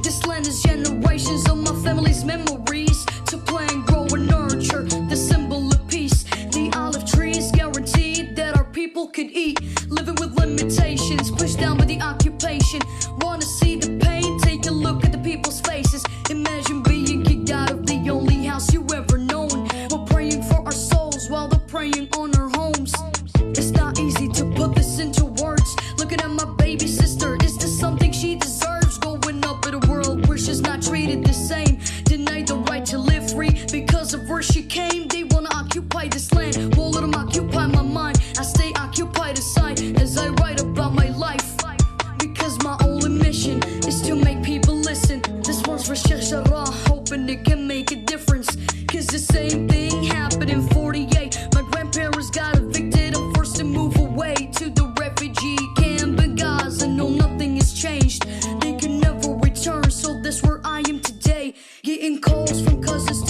This land is generations of my family's memories. To plant, grow, and nurture the symbol of peace. The olive trees guaranteed that our people could eat. Living with limitations, pushed down by the occupation. Wanna see the pain? Take a look at the people's faces. Imagine being kicked out of the only house you ever known. We're praying for our souls while they're preying on our homes. It's not easy to put this into words. Looking at my baby sister, is this something she deserves? Growing up in a world where she's not treated the same, denied the right to live free because of where she came. They wanna occupy this land, won't let them occupy my mind. I stay occupied aside as I write about my life, because my only mission is to make people listen. This one's for Sheikh Jarrah, hoping it can make a difference. Cause the same thing happened in 48. My grandparents got evicted and forced to move away to the refugee camp in Gaza. No, nothing has changed. They can never return, so that's where I am today. Getting calls from cousins